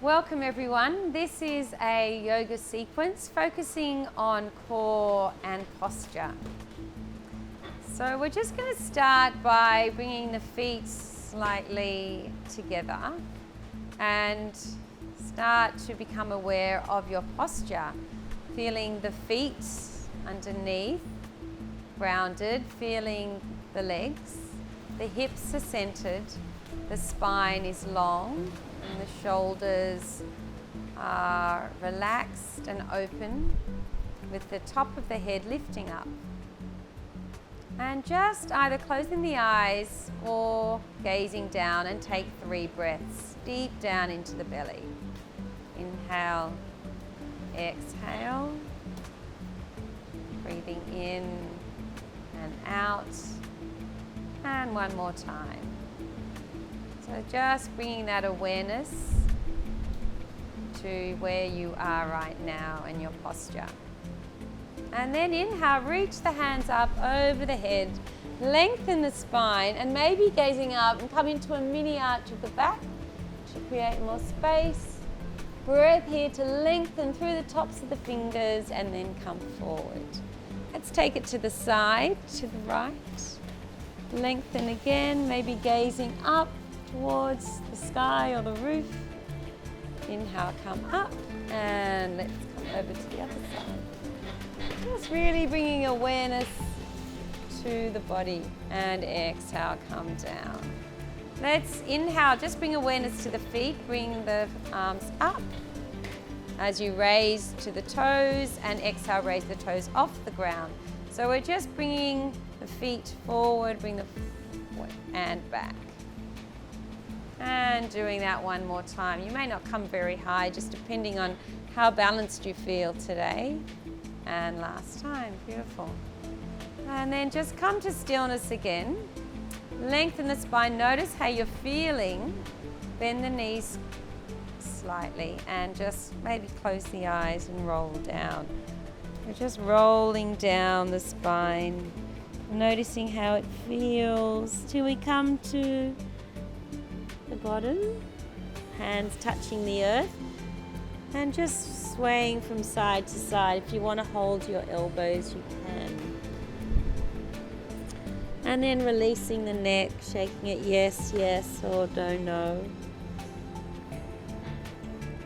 Welcome everyone. This is a yoga sequence focusing on core and posture. So we're just going to start by bringing the feet slightly together and start to become aware of your posture. Feeling the feet underneath, grounded, feeling the legs. The hips are centered, the spine is long, and the shoulders are relaxed and open with the top of the head lifting up. And just either closing the eyes or gazing down, and take 3 breaths deep down into the belly. Inhale, exhale, breathing in and out, and one more time. So just bringing that awareness to where you are right now and your posture. And then inhale, reach the hands up over the head, lengthen the spine, and maybe gazing up and come into a mini arch of the back to create more space. Breath here to lengthen through the tops of the fingers and then come forward. Let's take it to the side, to the right. Lengthen again, maybe gazing up towards the sky or the roof. Inhale, come up, and let's come over to the other side. Just really bringing awareness to the body, and exhale, come down. Let's inhale, just bring awareness to the feet, bring the arms up as you raise to the toes, and exhale, raise the toes off the ground. So we're just bringing the feet forward, bring the forward and back. And doing that one more time. You may not come very high, just depending on how balanced you feel today. And last time, beautiful. And then just come to stillness again. Lengthen the spine, notice how you're feeling. Bend the knees slightly and just maybe close the eyes and roll down. We're just rolling down the spine, noticing how it feels till we come to the bottom, hands touching the earth, and just swaying from side to side. If you want to hold your elbows, you can. And then releasing the neck, shaking it yes, yes, or no.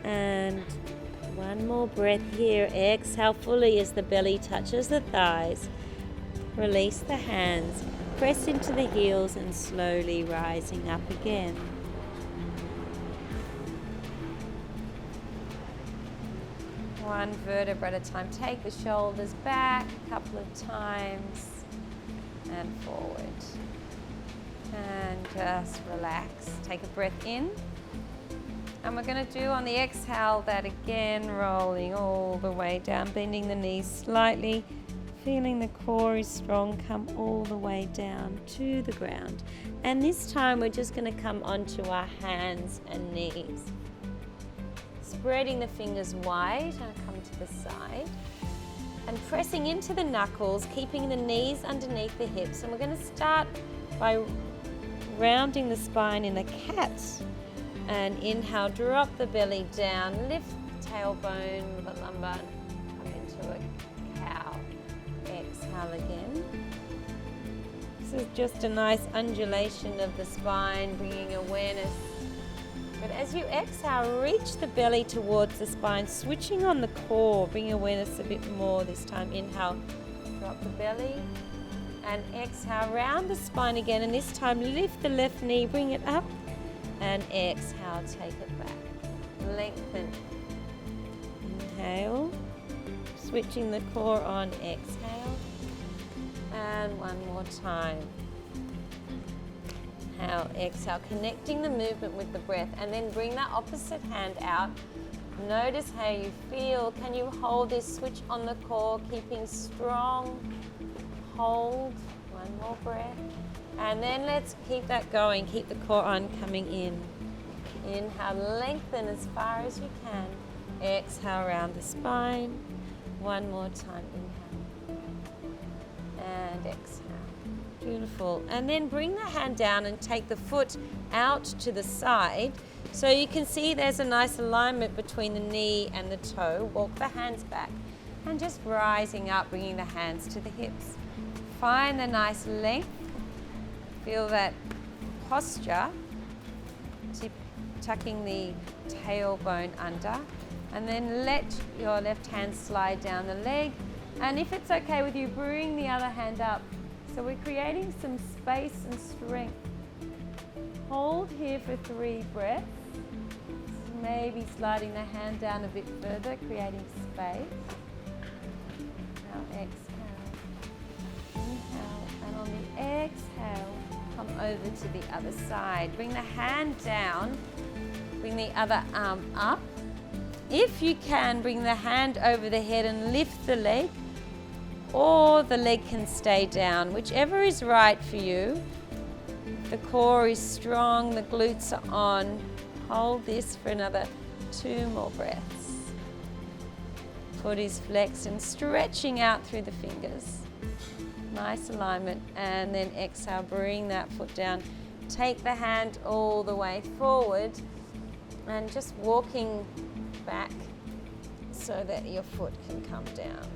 And one more breath here. Exhale fully as the belly touches the thighs. Release the hands, press into the heels, and slowly rising up again. One vertebra at a time. Take the shoulders back a couple of times and forward. And just relax. Take a breath in. And we're going to do on the exhale that again, rolling all the way down, bending the knees slightly, feeling the core is strong, come all the way down to the ground. And this time we're just going to come onto our hands and knees. Spreading the fingers wide and come to the side. And pressing into the knuckles, keeping the knees underneath the hips. And we're going to start by rounding the spine in a cat. And inhale, drop the belly down, lift the tailbone, the lumbar, come into a cow. Exhale again. This is just a nice undulation of the spine, bringing awareness. But as you exhale, reach the belly towards the spine, switching on the core, bring awareness a bit more this time. Inhale, drop the belly, and exhale, round the spine again, and this time lift the left knee, bring it up, and exhale, take it back. Lengthen. Inhale, switching the core on, exhale, and one more time. Inhale, exhale, connecting the movement with the breath, and then bring that opposite hand out. Notice how you feel. Can you hold this, switch on the core, keeping strong. Hold, one more breath. And then let's keep that going. Keep the core on, coming in. Inhale, lengthen as far as you can. Exhale, round the spine. One more time, inhale. And exhale. Beautiful. And then bring the hand down and take the foot out to the side So you can see there's a nice alignment between the knee and the toe. Walk the hands back and just rising up, bringing the hands to the hips. Find the nice length. Feel that posture. Tucking the tailbone under, and then let your left hand slide down the leg. And if it's okay with you, bring the other hand up. So we're creating some space and strength. Hold here for 3 breaths. Maybe sliding the hand down a bit further, creating space. Now exhale. Inhale, and on the exhale, come over to the other side. Bring the hand down. Bring the other arm up. If you can, bring the hand over the head and lift the leg, or the leg can stay down, whichever is right for you. The core is strong, the glutes are on. Hold this for another 2 more breaths. Foot is flexed and stretching out through the fingers. Nice alignment, and then exhale, bring that foot down. Take the hand all the way forward and just walking back so that your foot can come down.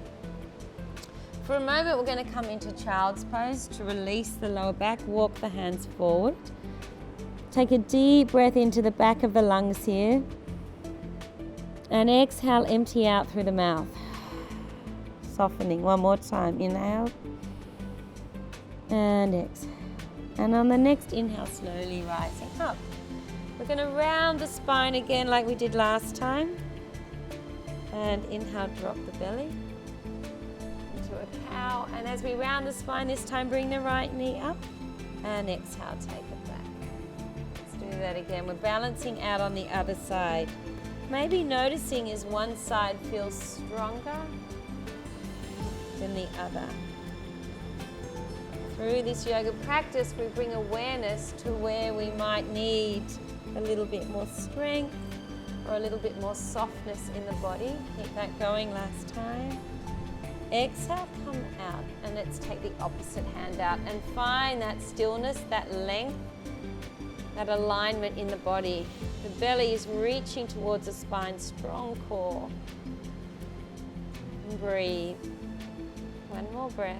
For a moment, we're going to come into child's pose to release the lower back. Walk the hands forward. Take a deep breath into the back of the lungs here. And exhale, empty out through the mouth. Softening. One more time. Inhale. And exhale. And on the next inhale, slowly rising up. We're going to round the spine again like we did last time. And inhale, drop the belly into a cow. And as we round the spine this time, bring the right knee up. And exhale, take it back. Let's do that again. We're balancing out on the other side. Maybe noticing as one side feels stronger than the other. Through this yoga practice, we bring awareness to where we might need a little bit more strength or a little bit more softness in the body. Keep that going last time. Exhale, come out, and let's take the opposite hand out and find that stillness, that length, that alignment in the body. The belly is reaching towards the spine, strong core. And breathe. One more breath.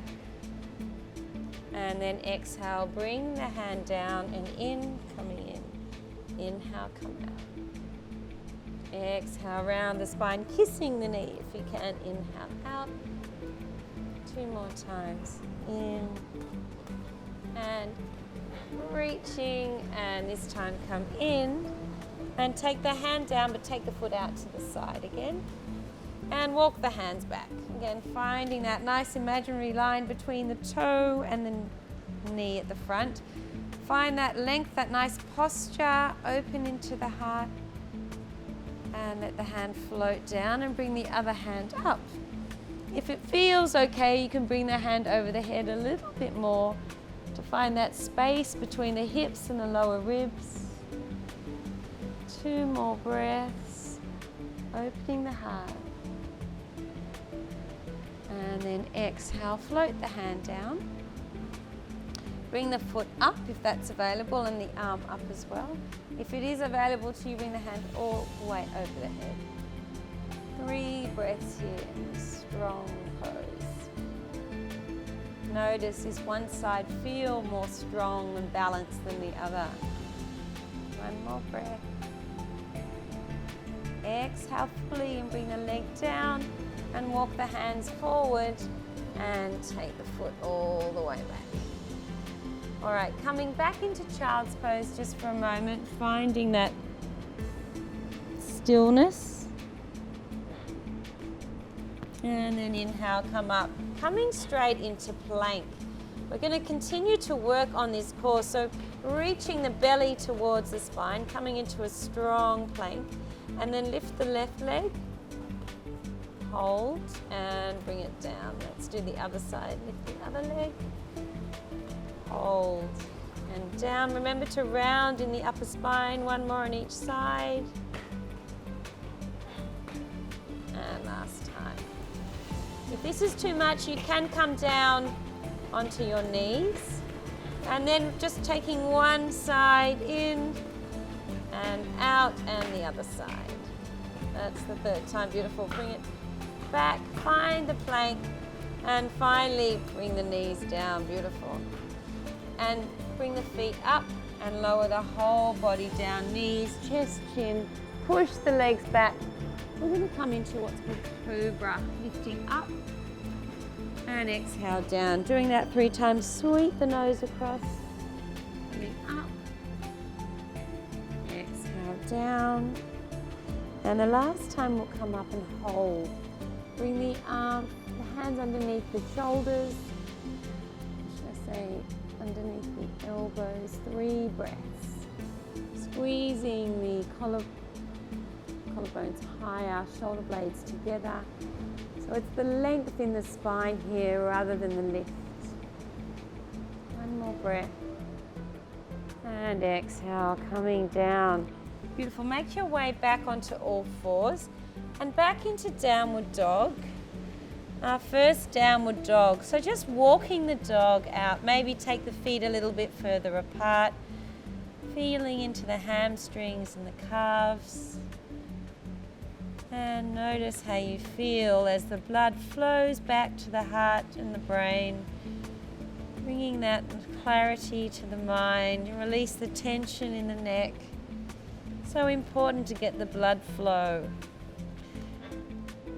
And then exhale, bring the hand down and in, coming in. Inhale, come out. Exhale, round the spine, kissing the knee if you can. Inhale, out. 2 more times. In. And reaching, and this time come in. And take the hand down, but take the foot out to the side again. And walk the hands back. Again, finding that nice imaginary line between the toe and the knee at the front. Find that length, that nice posture, open into the heart. And let the hand float down and bring the other hand up. If it feels okay, you can bring the hand over the head a little bit more to find that space between the hips and the lower ribs. 2 more breaths, opening the heart. And then exhale, float the hand down. Bring the foot up if that's available and the arm up as well. If it is available to you, bring the hand all the way over the head. 3 breaths here in this strong pose. Notice, does one side feel more strong and balanced than the other? 1 more breath. Exhale fully and bring the leg down and walk the hands forward and take the foot all the way back. All right, coming back into child's pose just for a moment, finding that stillness. And then inhale, come up, coming straight into plank. We're going to continue to work on this core, so reaching the belly towards the spine, coming into a strong plank, and then lift the left leg, hold, and bring it down. Let's do the other side. Lift the other leg, hold, and down. Remember to round in the upper spine, 1 more on each side. And last time. If this is too much, you can come down onto your knees. And then just taking one side in and out, and the other side. That's the third time. Beautiful. Bring it back, find the plank, and finally bring the knees down. Beautiful. And bring the feet up and lower the whole body down. Knees, chest, chin. Push the legs back. We're going to come into what's called cobra, lifting up and exhale down. Doing that 3 times. Sweep the nose across, coming up, exhale down. And the last time we'll come up and hold. Bring the arms, the hands underneath the shoulders. Should I say underneath the elbows? 3 breaths. Squeezing the collarbones higher, shoulder blades together. So it's the length in the spine here rather than the lift. One more breath. And exhale, coming down. Beautiful. Make your way back onto all fours and back into downward dog. Our first downward dog. So just walking the dog out. Maybe take the feet a little bit further apart. Feeling into the hamstrings and the calves. And notice how you feel as the blood flows back to the heart and the brain. Bringing that clarity to the mind. Release the tension in the neck. So important to get the blood flow.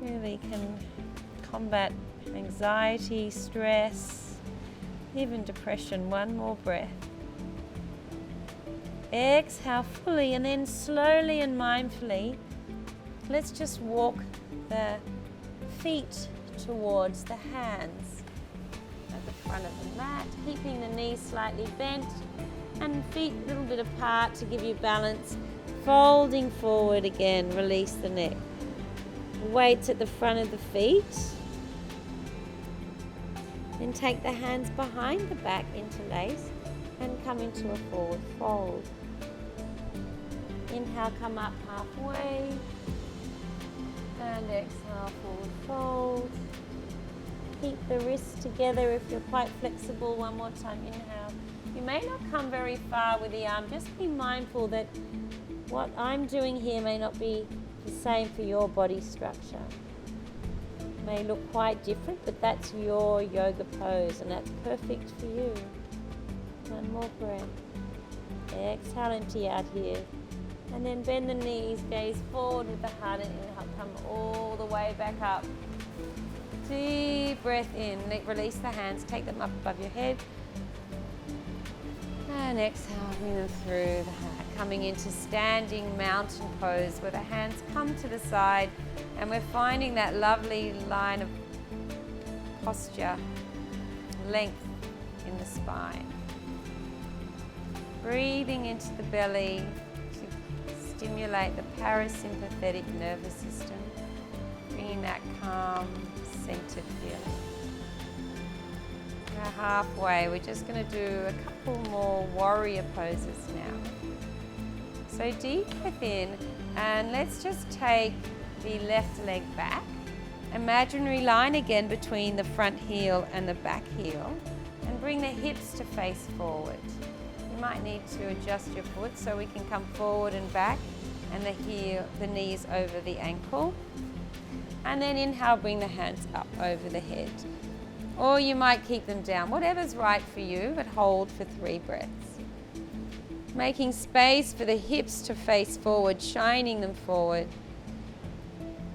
Really can combat anxiety, stress, even depression. One more breath. Exhale fully, and then slowly and mindfully, let's just walk the feet towards the hands at the front of the mat, keeping the knees slightly bent and feet a little bit apart to give you balance. Folding forward again, release the neck. Weights at the front of the feet. Then take the hands behind the back, interlace, and come into a forward fold. Inhale, come up halfway. And exhale, forward fold. Keep the wrists together if you're quite flexible. One more time, inhale. You may not come very far with the arm. Just be mindful that what I'm doing here may not be the same for your body structure. It may look quite different, but that's your yoga pose, and that's perfect for you. One more breath. Exhale, empty out here. And then bend the knees, gaze forward with the heart, and inhale, come all the way back up. Deep breath in, release the hands, take them up above your head. And exhale, bring them through the heart. Coming into standing mountain pose where the hands come to the side and we're finding that lovely line of posture, length in the spine. Breathing into the belly to stimulate the parasympathetic nervous system, bringing that calm, centered feeling. We're halfway. We're just going to do a couple more warrior poses now. So deep breath in, and let's just take the left leg back. Imaginary line again between the front heel and the back heel, and bring the hips to face forward. You might need to adjust your foot so we can come forward and back, and the knees over the ankle. And then inhale, bring the hands up over the head. Or you might keep them down, whatever's right for you, but hold for 3 breaths. Making space for the hips to face forward, shining them forward,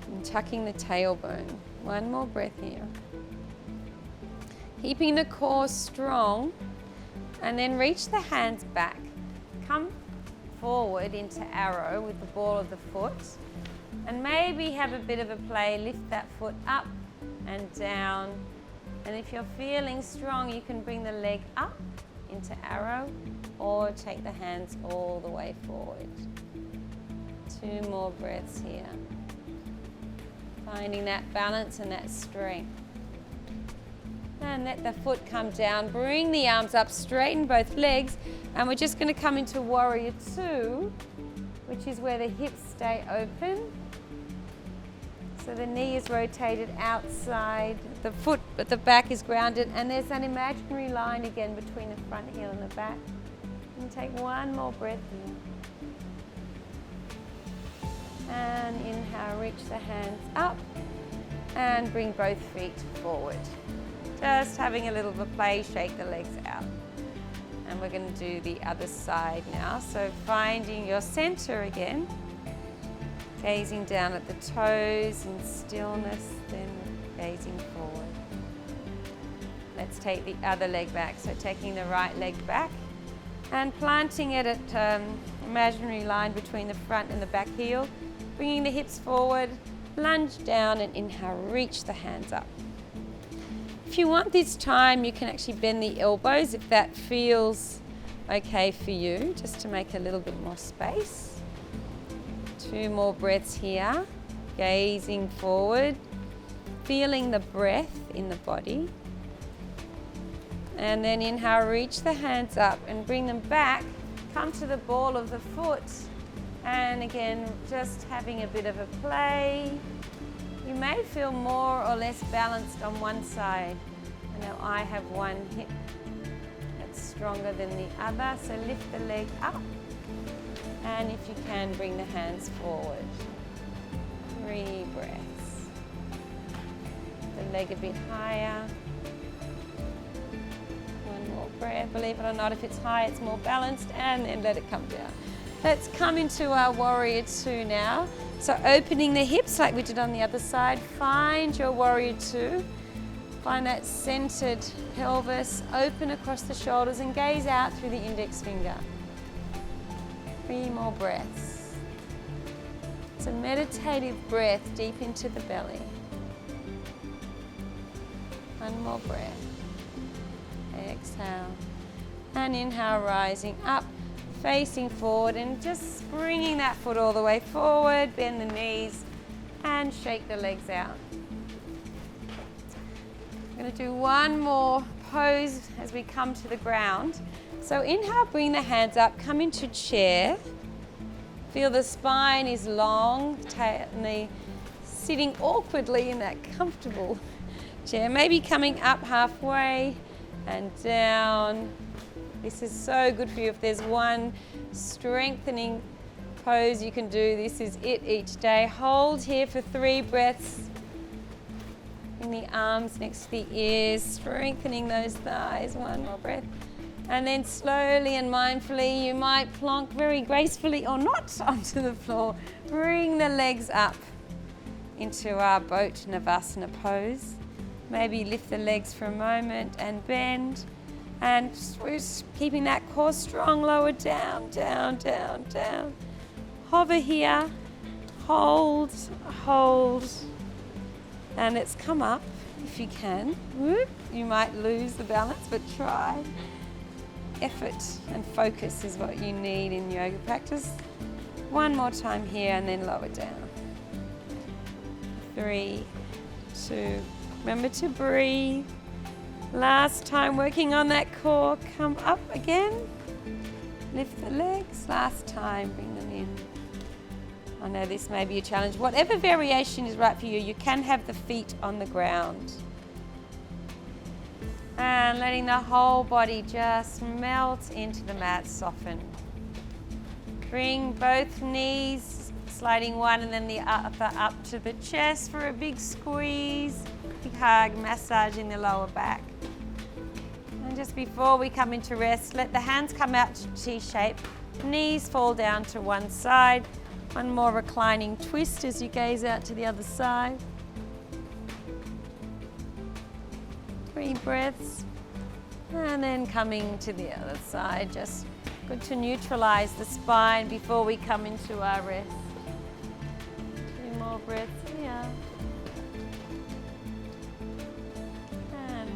and tucking the tailbone. One more breath here. Keeping the core strong, and then reach the hands back. Come forward into arrow with the ball of the foot, and maybe have a bit of a play. Lift that foot up and down. And if you're feeling strong, you can bring the leg up into arrow or take the hands all the way forward. 2 more breaths here. Finding that balance and that strength. And let the foot come down. Bring the arms up, straighten both legs, and we're just going to come into Warrior 2, which is where the hips stay open. So the knee is rotated outside, the foot at the back is grounded, and there's an imaginary line again between the front heel and the back. And take one more breath in. And inhale, reach the hands up and bring both feet forward. Just having a little of a play, shake the legs out. And we're going to do the other side now. So finding your center again, gazing down at the toes in stillness, then gazing forward. Let's take the other leg back. So taking the right leg back and planting it at imaginary line between the front and the back heel. Bringing the hips forward, lunge down and inhale, reach the hands up. If you want this time, you can actually bend the elbows if that feels okay for you, just to make a little bit more space. 2 more breaths here, gazing forward, feeling the breath in the body. And then inhale, reach the hands up and bring them back. Come to the ball of the foot. And again, just having a bit of a play. You may feel more or less balanced on one side. I know I have one hip that's stronger than the other, so lift the leg up. And if you can, bring the hands forward. 3 breaths. The leg a bit higher. 1 more breath. Believe it or not, if it's high, it's more balanced, and then let it come down. Let's come into our warrior 2 now. So opening the hips like we did on the other side. Find your warrior 2. Find that centered pelvis. Open across the shoulders and gaze out through the index finger. 3 more breaths. It's a meditative breath deep into the belly. 1 more breath. Exhale. And inhale, rising up. Facing forward and just bringing that foot all the way forward, bend the knees and shake the legs out. I'm going to do 1 more pose as we come to the ground. So inhale, bring the hands up, come into chair. Feel the spine is long, sitting awkwardly in that comfortable chair. Maybe coming up halfway and down. This is so good for you. If there's one strengthening pose you can do, this is it each day. Hold here for 3 breaths. Bring the arms next to the ears, strengthening those thighs. 1 more breath. And then slowly and mindfully, you might plonk very gracefully or not onto the floor. Bring the legs up into our boat Navasana pose. Maybe lift the legs for a moment and bend. And just keeping that core strong, lower down, down, down, down. Hover here, hold, hold. And let's come up if you can. Whoop. You might lose the balance, but try. Effort and focus is what you need in yoga practice. 1 more time here and then lower down. 3, 2, remember to breathe. Last time, working on that core. Come up again. Lift the legs. Last time, bring them in. I know this may be a challenge. Whatever variation is right for you, you can have the feet on the ground. And letting the whole body just melt into the mat, soften. Bring both knees, sliding one and then the other up to the chest for a big squeeze. Big hug, massaging the lower back. And just before we come into rest, let the hands come out to T-shape. Knees fall down to one side. 1 more reclining twist as you gaze out to the other side. 3 breaths. And then coming to the other side. Just good to neutralize the spine before we come into our rest. 2 more breaths here.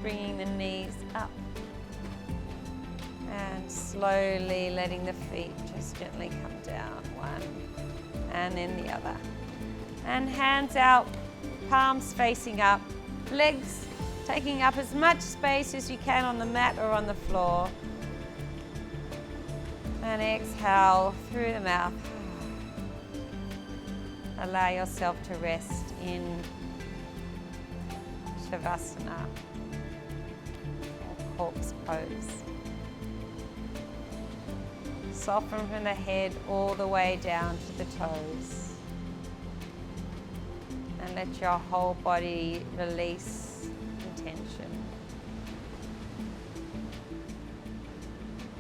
Bringing the knees up and slowly letting the feet just gently come down. 1 and then the other. And hands out, palms facing up, legs taking up as much space as you can on the mat or on the floor. And exhale through the mouth. Allow yourself to rest in Shavasana. Corpse pose. Soften from the head all the way down to the toes. and let your whole body release the tension.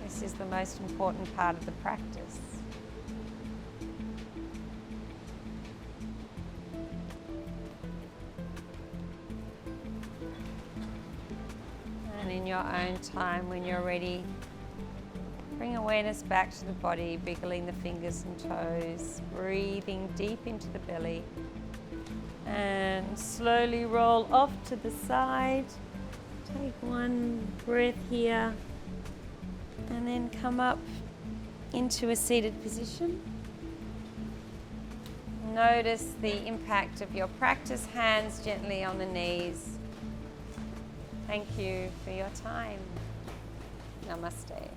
This is the most important part of the practice. And in your own time, when you're ready, bring awareness back to the body, wiggling the fingers and toes, breathing deep into the belly, and slowly roll off to the side. Take one breath here, and then come up into a seated position. Notice the impact of your practice, hands gently on the knees. Thank you for your time. Namaste.